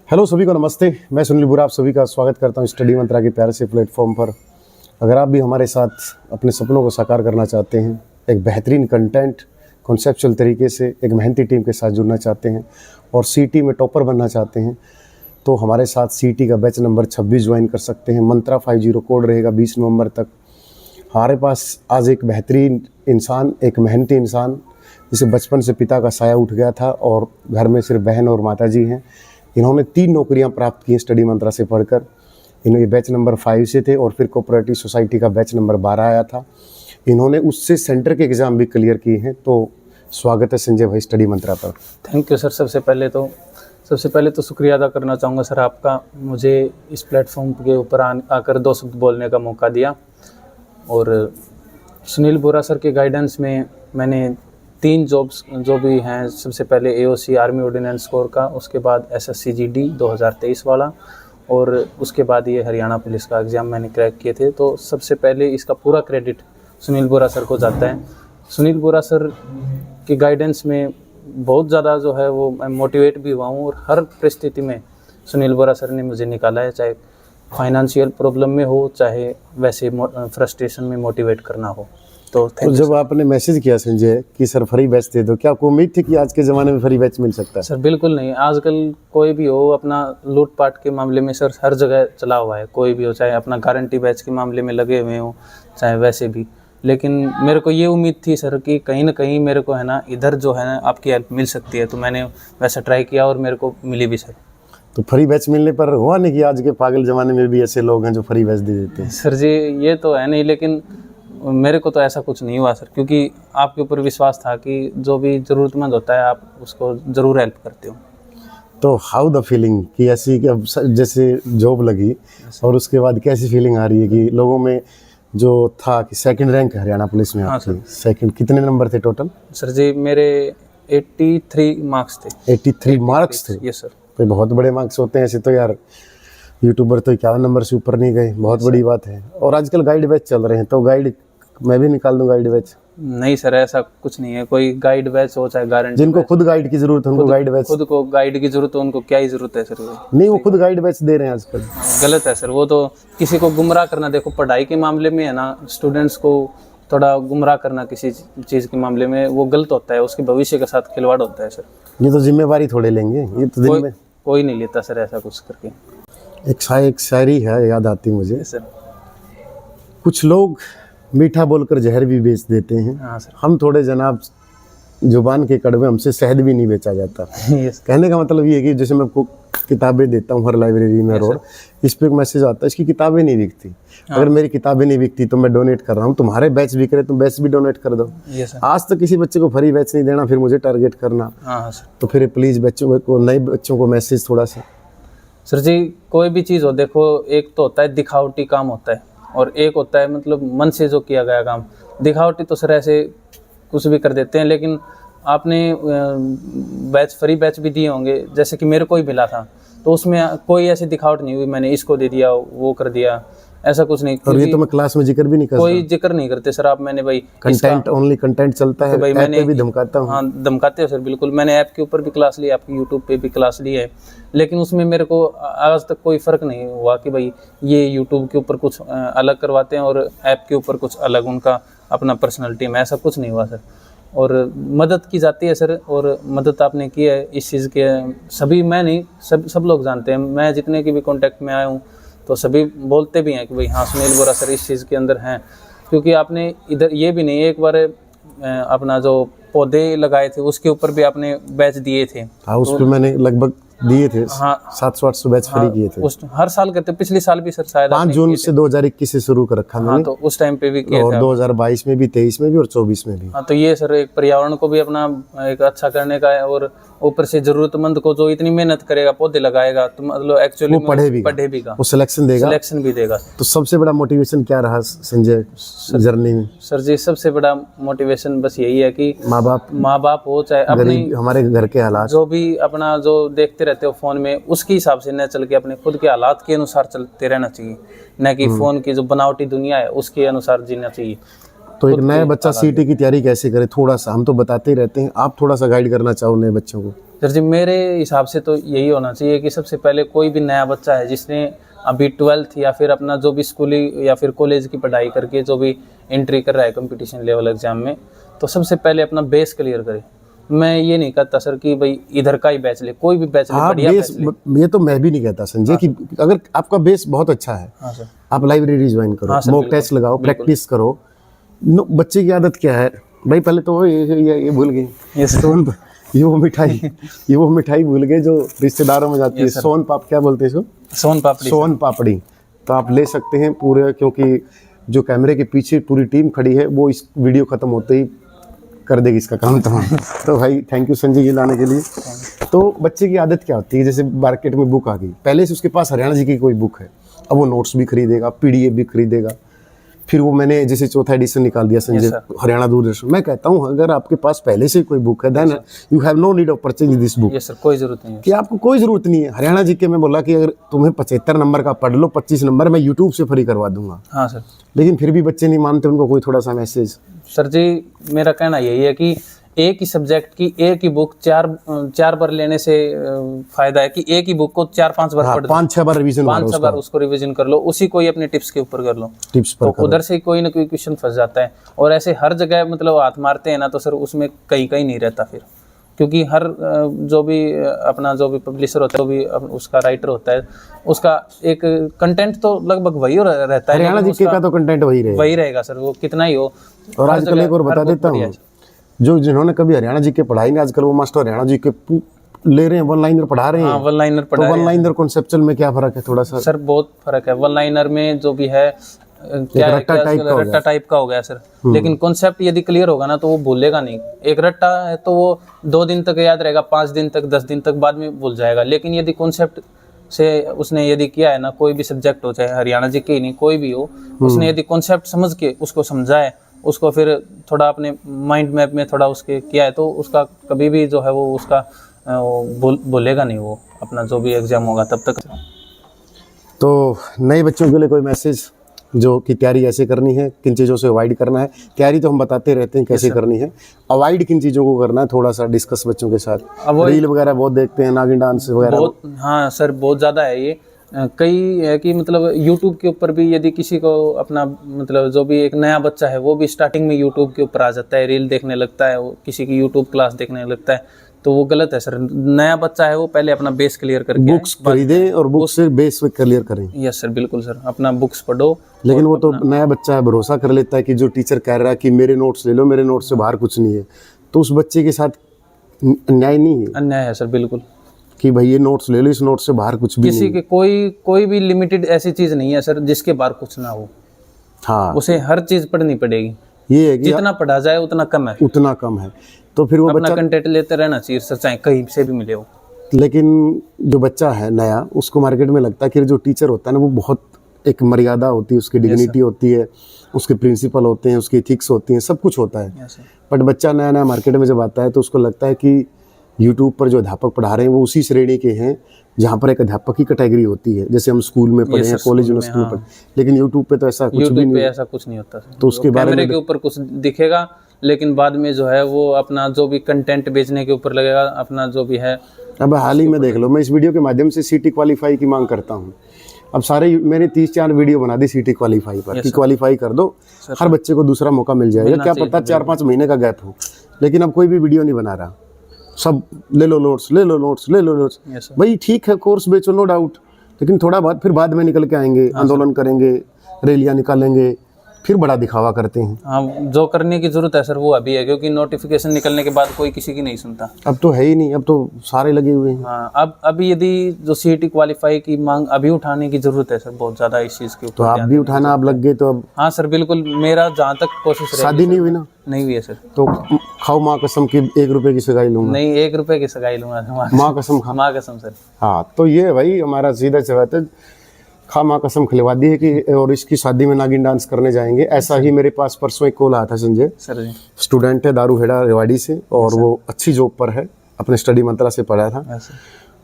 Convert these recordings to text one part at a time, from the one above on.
Hello सभी को नमस्ते। मैं सुनील बुरा आप सभी का स्वागत करता हूं स्टडी मंत्रा के प्यारे से प्लेटफॉर्म पर। अगर आप भी हमारे साथ अपने सपनों को साकार करना चाहते हैं, एक बेहतरीन कंटेंट कॉन्सेप्चुअल तरीके से एक मेहनती टीम के साथ जुड़ना चाहते हैं और सीटी में टॉपर बनना चाहते हैं, तो हमारे साथ सीटी का बैच नंबर 26 ज्वाइन कर सकते हैं। मंत्रा 50 कोड रहेगा 20 नवंबर तक। हमारे पास आज एक बेहतरीन इंसान, एक मेहनती इंसान जिसे बचपन से पिता का साया उठ गया था और घर में सिर्फ बहन और माता जी हैं। इन्होंने 3 नौकरियां प्राप्त की स्टडी मंत्रा से पढ़कर। इन्होंने बैच नंबर 5 से थे और फिर कोऑपरेटिव सोसाइटी का बैच नंबर 12 आया था। इन्होंने उससे सेंटर के एग्ज़ाम भी क्लियर किए हैं। तो स्वागत है संजय भाई स्टडी मंत्रा पर। Thank you sir. सबसे पहले तो शुक्रिया अदा करना चाहूँगा सर आपका, मुझे इस प्लेटफॉर्म के ऊपर आकर 2 शब्द बोलने का मौका दिया। और सुनील बोरा सर के गाइडेंस में मैंने 3 जॉब्स जो भी हैं, सबसे पहले एओसी आर्मी ऑर्डिनेंस कोर का, उसके बाद एसएससी-जीडी 2023 वाला और उसके बाद ये हरियाणा पुलिस का एग्ज़ाम मैंने क्रैक किए थे। तो सबसे पहले इसका पूरा क्रेडिट सुनील बोरा सर को जाता है। सुनील बोरा सर के गाइडेंस में बहुत ज़्यादा जो है वो मैं मोटिवेट भी हुआ हूँ और हर परिस्थिति में सुनील बोरा सर ने मुझे निकाला है, चाहे फाइनेंशियल प्रॉब्लम में हो, चाहे वैसे फ्रस्ट्रेशन में मोटिवेट करना हो। तो जब आपने मैसेज किया संजय कि सर फ्री बैच दे दो, क्या आपको उम्मीद थी कि आज के ज़माने में फ्री बैच मिल सकता है? सर बिल्कुल नहीं। आजकल कोई भी हो, अपना लूटपाट के मामले में सर हर जगह चला हुआ है, कोई भी हो, चाहे अपना गारंटी बैच के मामले में लगे हुए हो, चाहे वैसे भी। लेकिन मेरे को ये उम्मीद थी सर कि कहीं ना कहीं मेरे को है ना इधर जो है ना आपकी हेल्प मिल सकती है, तो मैंने वैसा ट्राई किया और मेरे को मिली भी सर। तो फ्री बैच मिलने पर हुआ नहीं कि आज के पागल ज़माने में भी ऐसे लोग हैं जो फ्री बैच दे देते हैं? सर जी ये तो है नहीं, लेकिन मेरे को तो ऐसा कुछ नहीं हुआ सर, क्योंकि आपके ऊपर विश्वास था कि जो भी ज़रूरतमंद होता है आप उसको ज़रूर हेल्प करते हो। तो हाउ द फीलिंग कि ऐसी कि अब जैसे जॉब लगी और उसके बाद कैसी फीलिंग आ रही है कि लोगों में जो था कि सेकंड रैंक हरियाणा पुलिस में आपकी? सेकंड कितने नंबर थे टोटल? सर जी मेरे 83 मार्क्स थे। 83 मार्क्स थे? Yes sir. तो बहुत बड़े मार्क्स होते हैं ऐसे तो यार। यूट्यूबर तो 51 नंबर से ऊपर नहीं गए, बहुत बड़ी बात है। और आजकल गाइड बैच चल रहे हैं, तो गाइड मैं भी निकाल दूं गाइड बैच? नहीं सर ऐसा कुछ नहीं है, कोई गाइड बैच हो चाहे गारंटी। जिनको खुद गाइड की जरूरत है उनको गाइड बैच, खुद को गाइड की जरूरत है उनको क्या ही जरूरत है सर? नहीं वो खुद गाइड बैच दे रहे हैं आजकल। गलत है सर, वो तो किसी को गुमराह करना। देखो पढ़ाई के मामले में है ना, स्टूडेंट्स को थोड़ा गुमराह करना किसी चीज़ के मामले में वो गलत होता है, उसके भविष्य के साथ खिलवाड़ होता है सर। ये तो जिम्मेवारी थोड़े लेंगे, ये तो दिन में कोई नहीं लेता सर ऐसा कुछ करके। एक शायरी है याद आती मुझे सर, कुछ लोग मीठा बोलकर जहर भी बेच देते हैं। हाँ सर। हम थोड़े जनाब जुबान के कड़वे, हमसे शहद भी नहीं बेचा जाता। कहने का मतलब ये है कि जैसे मैं आपको किताबें देता हूँ हर लाइब्रेरी में और इस पे एक मैसेज आता है इसकी किताबें नहीं बिकती। अगर मेरी किताबें नहीं बिकती तो मैं डोनेट कर रहा हूँ, तुम्हारे बैच बिक रहे तुम बैच भी डोनेट कर दो। आज तक किसी बच्चे को फ्री बैच नहीं देना, फिर मुझे टारगेट करना। तो फिर प्लीज़ बच्चों को, नए बच्चों को मैसेज थोड़ा सा। सर जी कोई भी चीज़ हो, देखो एक तो होता है दिखावटी काम होता है और एक होता है मतलब मन से जो किया गया काम। दिखावटी तो सर ऐसे कुछ भी कर देते हैं, लेकिन आपने बैच फ्री बैच भी दिए होंगे, जैसे कि मेरे को ही मिला था, तो उसमें कोई ऐसी दिखावट नहीं हुई मैंने इसको दे दिया वो कर दिया, ऐसा कुछ नहीं। और ये तो मैं क्लास में जिक्र भी नहीं करता, कोई जिक्र नहीं करते सर आप। मैंने भाई कंटेंट ओनली कंटेंट चलता है, भाई मैंने भी धमकाता हूँ। हाँ धमकाते हो सर बिल्कुल। मैंने ऐप के ऊपर भी क्लास ली, आपकी यूट्यूब पे भी क्लास ली है, लेकिन उसमें मेरे को आज तक कोई फ़र्क नहीं हुआ कि भाई ये यूट्यूब के ऊपर कुछ अलग करवाते हैं और ऐप के ऊपर कुछ अलग, उनका अपना पर्सनल टीम, ऐसा कुछ नहीं हुआ सर। और मदद की जाती है सर, और मदद आपने की है इस चीज़ के सभी, मैं नहीं सब लोग जानते हैं। मैं जितने की भी कॉन्टैक्ट में आया हूँ तो सभी बोलते भी हैं कि भाई हाँ सुनील बोरा सर इस चीज़ के अंदर हैं, क्योंकि आपने इधर ये भी नहीं, एक बार अपना जो पौधे लगाए थे उसके ऊपर भी आपने बैच दिए थे। हाँ उस पर मैंने लगभग दिए थे। हाँ 700-800 बैच फ्री किए थे। उस हर साल करते, पिछले साल भी सर शायद 5 जून से 2021 से शुरू कर रखा मैंने। हाँ तो उस टाइम पे भी किया और 2022 में भी, 23 में भी और 24 में भी। हाँ तो ये सर एक पर्यावरण को भी अपना एक अच्छा करने का है, और ऊपर से जरूरतमंद को जो इतनी मेहनत करेगा, पौधे लगाएगा, तो मतलब एक्चुअली वो पढ़े भी वो सिलेक्शन भी देगा। तो सबसे बड़ा मोटिवेशन क्या रहा संजय जर्नी में? सर जी सबसे बड़ा मोटिवेशन बस यही है कि माँ बाप हो चाहे अपने हमारे घर के हालात, जो भी अपना जो देखते रहते हो फोन में, उसके हिसाब से न चल के अपने खुद के हालात के अनुसार चलते रहना चाहिए, न कि फोन की जो बनावटी दुनिया है उसके अनुसार जीना चाहिए। तो एक नया बच्चा सीटी की तैयारी कैसे करे, थोड़ा सा हम तो बताते ही रहते हैं, आप थोड़ा सा गाइड करना चाहो नए बच्चों को? सर जी मेरे हिसाब से तो यही होना चाहिए कि सबसे पहले कोई भी नया बच्चा है जिसने अभी 12th या फिर अपना जो भी स्कूली या फिर कॉलेज की पढ़ाई करके जो भी एंट्री कर रहा है कंपटीशन लेवल एग्जाम में, तो सबसे पहले अपना बेस क्लियर करे। मैं ये नहीं कहता सर कि भाई इधर का ही बैच ले, कोई भी बैच ले, बढ़िया बेस, बैच ले। ये तो मैं भी नहीं कहता संजय कि अगर आपका बेस बहुत अच्छा है, हाँ सर, आप लाइब्रेरी ज्वाइन करो, हाँ सर, मॉक बिल्कुल, टेस्ट लगाओ, प्रैक्टिस करो। बच्चे की आदत क्या है भाई, पहले तो ये भूल गए यस सोन, ये वो मिठाई भूल गए जो रिश्तेदारों में जाती है, सोन पाप, क्या बोलते हैं इसको, सोन पापड़ी। सोन पापड़ी। तो आप ले सकते हैं पूरे, क्योंकि जो कैमरे के पीछे पूरी टीम खड़ी है वो इस वीडियो खत्म होते ही कर देगी इसका काम तमाम। तो भाई थैंक यू संजय जी लाने के लिए। तो बच्चे की आदत क्या होती है, जैसे मार्केट में बुक आ गई, पहले से उसके पास हरियाणा जी की कोई बुक है, अब वो नोट्स भी खरीदेगा, पीडीएफ भी खरीदेगा। फिर वो मैंने जैसे चौथा एडिशन निकाल दिया संजय, हरियाणा दूरदर्शन। मैं कहता हूँ अगर आपके पास पहले से कोई बुक है then you have no need of purchase this book. Yes sir, कोई जरूरत नहीं है कि आपको कोई जरूरत नहीं है। हरियाणा जी के मैं बोला कि अगर तुम्हें 75 नंबर का पढ़ लो, 25 नंबर मैं यूट्यूब से फ्री करवा दूंगा। हाँ सर, लेकिन फिर भी बच्चे नहीं मानते, उनको कोई थोड़ा सा मैसेज। सर जी मेरा कहना यही है कि एक ही सब्जेक्ट की एक ही बुक चार बार लेने से फायदा है कि एक ही बुक को 4-5 बार पढ़, 5-6 बार रिवीजन, 5-6 बार उसको रिवीजन कर लो, उसी को ही अपने टिप्स के ऊपर कर लो, टिप्स पर तो उधर से कोई ना कोई क्वेश्चन फंस जाता है। और ऐसे हर जगह मतलब हाथ मारते हैं ना तो सर उसमें कहीं नहीं रहता फिर, क्योंकि हर जो भी अपना जो भी पब्लिशर होता है, जो भी उसका राइटर होता है, उसका एक कंटेंट तो लगभग वही रहता है। हरियाणा जी का तो कंटेंट वही रहेगा सर, वो कितना ही हो। और आजकल एक और बता देता हूँ, जो जिन्होंने कभी हरियाणा जी के पढ़ाई नहीं, आजकल वो मास्टर हरियाणा जी के ले रहे हैं, वन लाइनर पढ़ा रहे हैं। वन लाइनर पढ़ा, वन लाइनर कॉन्सेप्चुअल में क्या फर्क है? थोड़ा सा सर बहुत फर्क है। वन लाइनर में जो भी है क्या रट्टा टाइप का हो गया सर, लेकिन कॉन्सेप्ट यदि क्लियर होगा ना तो वो भूलेगा नहीं। एक रट्टा है तो वो 2 दिन तक याद रहेगा, 5 दिन तक, 10 दिन तक, बाद में भूल जाएगा। लेकिन यदि कॉन्सेप्ट से उसने यदि किया है ना, कोई भी सब्जेक्ट हो, चाहे हरियाणा जी के ही नहीं कोई भी हो, उसने यदि कॉन्सेप्ट समझ के उसको समझाए, उसको फिर थोड़ा अपने माइंड मैप में थोड़ा उसके किया है, तो उसका कभी भी जो है वो उसका भूलेगा नहीं वो अपना जो भी एग्जाम होगा तब तक। तो नए बच्चों के लिए कोई मैसेज जो कि तैयारी ऐसे करनी है, किन चीज़ों से अवॉइड करना है? तैयारी तो हम बताते रहते हैं कैसे करनी है, अवॉइड किन चीज़ों को करना है, थोड़ा सा डिस्कस बच्चों के साथ। रील वगैरह बहुत देखते हैं, नागिन डांस वगैरह। हाँ सर बहुत ज़्यादा है ये। कई है कि मतलब YouTube के ऊपर भी यदि किसी को अपना मतलब जो भी एक नया बच्चा है वो भी स्टार्टिंग में YouTube के ऊपर आ जाता है, रील देखने लगता है, वो किसी की YouTube क्लास देखने लगता है, तो वो गलत है सर। नया बच्चा है वो पहले अपना बेस क्लियर करके बुक्स खरीदे और बुक्स से बेस क्लियर करें। यस सर बिल्कुल सर, अपना बुक्स पढ़ो। लेकिन वो तो नया बच्चा है, भरोसा कर लेता है कि जो टीचर कह रहा है कि मेरे नोट्स ले लो, मेरे नोट्स से बाहर कुछ नहीं है, तो उस बच्चे के साथ अन्याय नहीं है? अन्याय है सर बिल्कुल, कि भाई ये नोट्स ले लो, इस नोट्स से बाहर कुछ भी किसी के कोई भी लिमिटेड ऐसी चीज नहीं है सर जिसके बाहर कुछ ना हो। हाँ, उसे हर चीज पढ़नी पड़ेगी। ये है कि जितना पढ़ा जाए उतना कम है, उतना कम है। तो फिर वो अपना बच्चा कंटेंट लेते रहना चाहिए सर, चाहे कहीं से भी मिले हो। लेकिन जो बच्चा है नया, उसको मार्केट में लगता है कि जो टीचर होता है ना वो बहुत एक मर्यादा होती है, उसकी डिग्निटी होती है, उसके प्रिंसिपल होते हैं, उसकी एथिक्स होती हैं, सब कुछ होता है। बट बच्चा नया नया मार्केट में जब आता है तो उसको लगता है कि यूट्यूब पर जो अध्यापक पढ़ा रहे हैं वो उसी श्रेणी के हैं जहाँ पर एक अध्यापक की कैटेगरी होती है, जैसे हम स्कूल में पढ़े हैं, कॉलेज यूनिवर्सिटी में पढ़े। लेकिन यूट्यूब पे तो ऐसा कुछ भी नहीं, ऐसा कुछ नहीं होता। तो उसके बारे में के ऊपर कुछ दिखेगा, लेकिन बाद में जो है वो अपना जो भी कंटेंट बेचने के ऊपर लगेगा, अपना जो भी है। अब हाल ही में देख लो, मैं इस वीडियो के माध्यम से सीटी क्वालीफाई की मांग करता हूँ। अब सारे मैंने 30-4 वीडियो बना दी सीटी क्वालीफाई पर कि क्वालीफाई कर दो, हर बच्चे को दूसरा मौका मिल जाएगा। क्या पता 4-5 महीने का गैप हो, लेकिन अब कोई भी वीडियो नहीं बना रहा, सब ले लो नोट्स, ले लो नोट्स, ले लो नोट्स। भाई ठीक है, कोर्स बेचो, नो डाउट, लेकिन थोड़ा बाद फिर बाद में निकल के आएंगे, आंदोलन करेंगे, रैलियां निकालेंगे, फिर बड़ा दिखावा करते हैं। हाँ, जो करने की जरूरत है सर वो अभी है, क्योंकि नोटिफिकेशन निकलने के बाद कोई किसी की नहीं सुनता। अब तो है ही नहीं, अब तो सारे लगे हुए हैं। हाँ, अब अभी यदि जो सीईटी क्वालिफाई की मांग अभी उठाने की जरूरत है सर, बहुत ज्यादा इस चीज के ऊपर। तो आप भी उठाना, आप लग गए तो अब। हाँ सर बिल्कुल, मेरा जहाँ तक कोशिश। शादी नहीं हुई ना? नहीं हुई है सर। तो खाओ माँ कसम की 1 रुपए की सगाई लूंगा। नहीं, 1 रुपए की सगाई लूंगा, माँ कसम खा। माँ कसम सर। हाँ, तो ये भाई हमारा सीधा सवाल है, खा माँ कसम खिलवा दी है कि और इसकी शादी में नागिन डांस करने जाएंगे। ऐसा ही मेरे पास परसों एक कॉल आया था संजय सर जी, स्टूडेंट है दारूहेड़ा रेवाड़ी से, और वो अच्छी जॉब पर है, अपने स्टडी मंत्रा से पढ़ा था,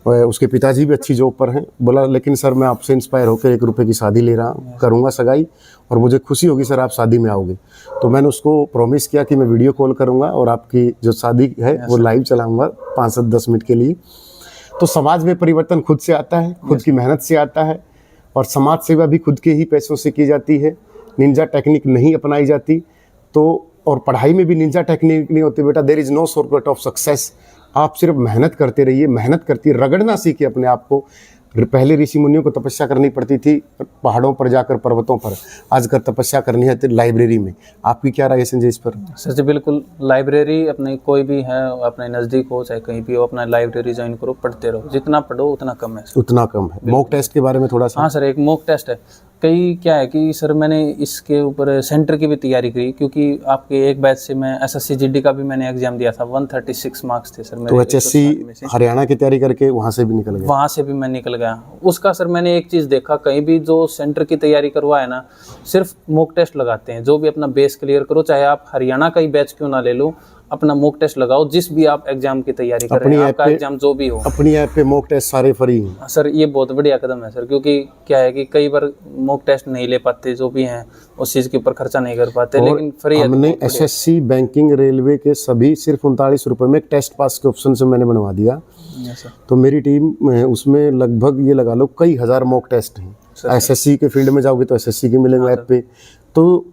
और उसके पिताजी भी अच्छी जॉब पर हैं। बोला लेकिन सर मैं आपसे इंस्पायर होकर 1 रुपये की शादी ले रहा हूँ, करूँगा सगाई और मुझे खुशी होगी सर आप शादी में आओगे। तो मैंने उसको प्रॉमिस किया कि मैं वीडियो कॉल करूँगा और आपकी जो शादी है वो लाइव चलाऊँगा 5 से 10 मिनट के लिए। तो समाज में परिवर्तन खुद से आता है, खुद की मेहनत से आता है और समाज सेवा भी खुद के ही पैसों से की जाती है। निंजा टेक्निक नहीं अपनाई जाती तो, और पढ़ाई में भी निंजा टेक्निक नहीं होती बेटा। There is no shortcut of success. आप सिर्फ मेहनत करते रहिए, मेहनत करती रगड़ना सीखिए अपने आप को। पहले ऋषि मुनियों को तपस्या करनी पड़ती थी पहाड़ों पर जाकर, पर्वतों पर, आजकल तपस्या करनी है तो लाइब्रेरी में। आपकी क्या राय है संजय इस पर? सर जी बिल्कुल, लाइब्रेरी अपने कोई भी है, अपने नज़दीक हो चाहे कहीं भी हो, अपना लाइब्रेरी ज्वाइन करो, पढ़ते रहो, जितना पढ़ो उतना कम है सर। उतना कम है। मॉक टेस्ट के बारे में थोड़ा सा। हाँ सर, एक मॉक टेस्ट है। कई क्या है कि सर मैंने इसके ऊपर सेंटर की भी तैयारी की, क्योंकि आपके एक बैच से मैं SSC GD का भी मैंने एग्जाम दिया था। 136 मार्क्स थे सर मेरे। तो HSC हरियाणा की तैयारी करके वहाँ से भी निकल गया? वहाँ से भी मैं निकल गया। उसका सर मैंने एक चीज़ देखा, कहीं भी जो सेंटर की तैयारी करवाए ना, सिर्फ मॉक टेस्ट लगाते हैं। जो भी अपना बेस क्लियर करो, चाहे आप हरियाणा का ही बैच क्यों ना ले लो, अपना मॉक टेस्ट लगाओ। जिस भी आप एग्जाम की तैयारी कर रहे हैं, आपका एग्जाम जो भी हो, अपनी ऐप पे मॉक टेस्ट सारे फ्री हैं सर। ये बहुत बढ़िया कदम है सर, क्योंकि क्या है कि कई बार मॉक टेस्ट नहीं ले पाते, जो भी हैं उस चीज़ के ऊपर खर्चा नहीं कर पाते, लेकिन फ्री है। हमने SSC, बैंकिंग, रेलवे के सभी सिर्फ 39 रुपये में टेस्ट पास के ऑप्शन से मैंने बनवा दिया। तो मेरी टीम उसमें लगभग ये लगा लो कई हज़ार मॉक टेस्ट हैं। SSC के फील्ड में जाओगे तो SSC के मिलेंगे ऐप पे। तो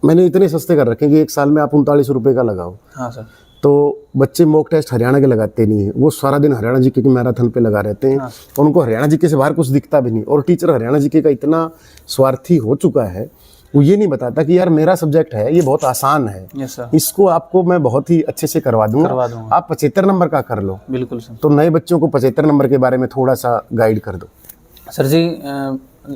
मैंने इतने सस्ते कर रखे कि 1 साल में आप 39 रुपये का लगाओ। हाँ सर। तो बच्चे मॉक टेस्ट हरियाणा के लगाते नहीं है, वो सारा दिन हरियाणा जीके के मैराथन पे लगा रहते हैं। और उनको हरियाणा जीके से बाहर कुछ दिखता भी नहीं। और टीचर हरियाणा जीके का इतना स्वार्थी हो चुका है, वो ये नहीं बताता कि यार मेरा सब्जेक्ट है, ये बहुत आसान है, इसको आपको मैं बहुत ही अच्छे से करवा दूंगा, आप 75 नंबर का कर लो। बिल्कुल सर। तो नए बच्चों को 75 नंबर के बारे में थोड़ा सा गाइड कर दो सर जी।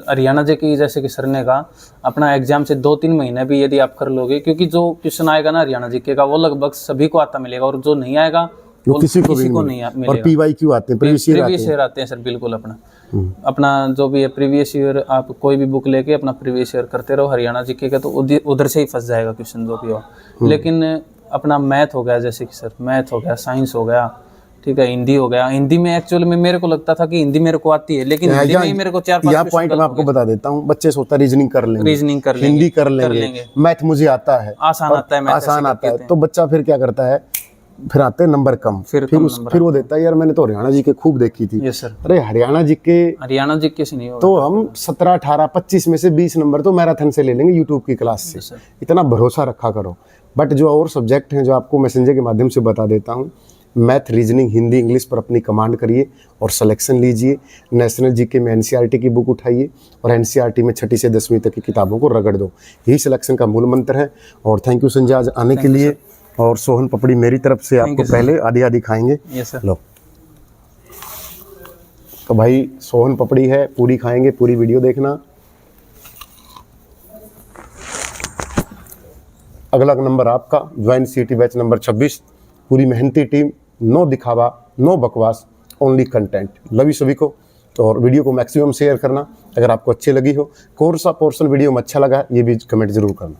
हरियाणा जी की जैसे कि सर ने कहा, अपना एग्जाम से 2-3 महीने भी यदि आप कर लोगे, क्योंकि जो क्वेश्चन आएगा ना हरियाणा जी का, वो लगभग सभी को आता मिलेगा, और जो नहीं आएगा वो किसी को नहीं मिलेगा। और PYQ आते हैं, प्रीवियस ईयर आते हैं सर। बिल्कुल, अपना जो भी है प्रीवियस ईयर, आप कोई भी बुक लेके अपना प्रीवियस ईयर करते रहो हरियाणा जीके का, तो उधर से ही फंस जाएगा क्वेश्चन जो भी हो। लेकिन अपना मैथ हो गया, जैसे कि सर मैथ हो गया, साइंस हो गया, ठीक है, हिंदी हो गया। हिंदी में एक्चुअल में मेरे को लगता था कि हिंदी मेरे को आती है, लेकिन हिंदी में ही मेरे को 4-5 पॉइंट मैं आपको बता देता हूँ। बच्चे सोचता रीजनिंग कर लेंगे, हिंदी कर लेंगे, मैथ मुझे आता है, आसान आता है। तो बच्चा फिर क्या करता है, फिर आते हैं नंबर कम, फिर वो देता है यार मैंने तो हरियाणा जी के खूब देखी थी। Yes sir. अरे हरियाणा जी के से नहीं होगा, तो हम 17, 18, 25 में से 20 नंबर तो मैराथन से ले लेंगे, यूट्यूब की क्लास से। इतना भरोसा रखा करो। बट जो और सब्जेक्ट हैं जो आपको मैसेंजर के माध्यम से बता देता हूँ, मैथ, रीजनिंग, हिंदी, इंग्लिश पर अपनी कमांड करिए और सिलेक्शन लीजिए। नेशनल जीके में NCERT की बुक उठाइए और NCERT में 6ठी से 10वीं तक की किताबों को रगड़ दो। यही सिलेक्शन का मूल मंत्र है। और थैंक यू संजय आज आने के लिए। और सोहन पपड़ी मेरी तरफ से आपको पहले आधी खाएंगे। लो, तो भाई सोहन पपड़ी है, पूरी खाएंगे, पूरी वीडियो देखना। अगला नंबर आपका, ज्वाइन CT बैच नंबर 26। पूरी मेहनती टीम, नो दिखावा, नो बकवास, ओनली कंटेंट। लव यू सभी को। और वीडियो को मैक्सिमम शेयर करना। अगर आपको अच्छी लगी हो, कौन सा पोर्शन वीडियो में अच्छा लगा ये भी कमेंट जरूर करना।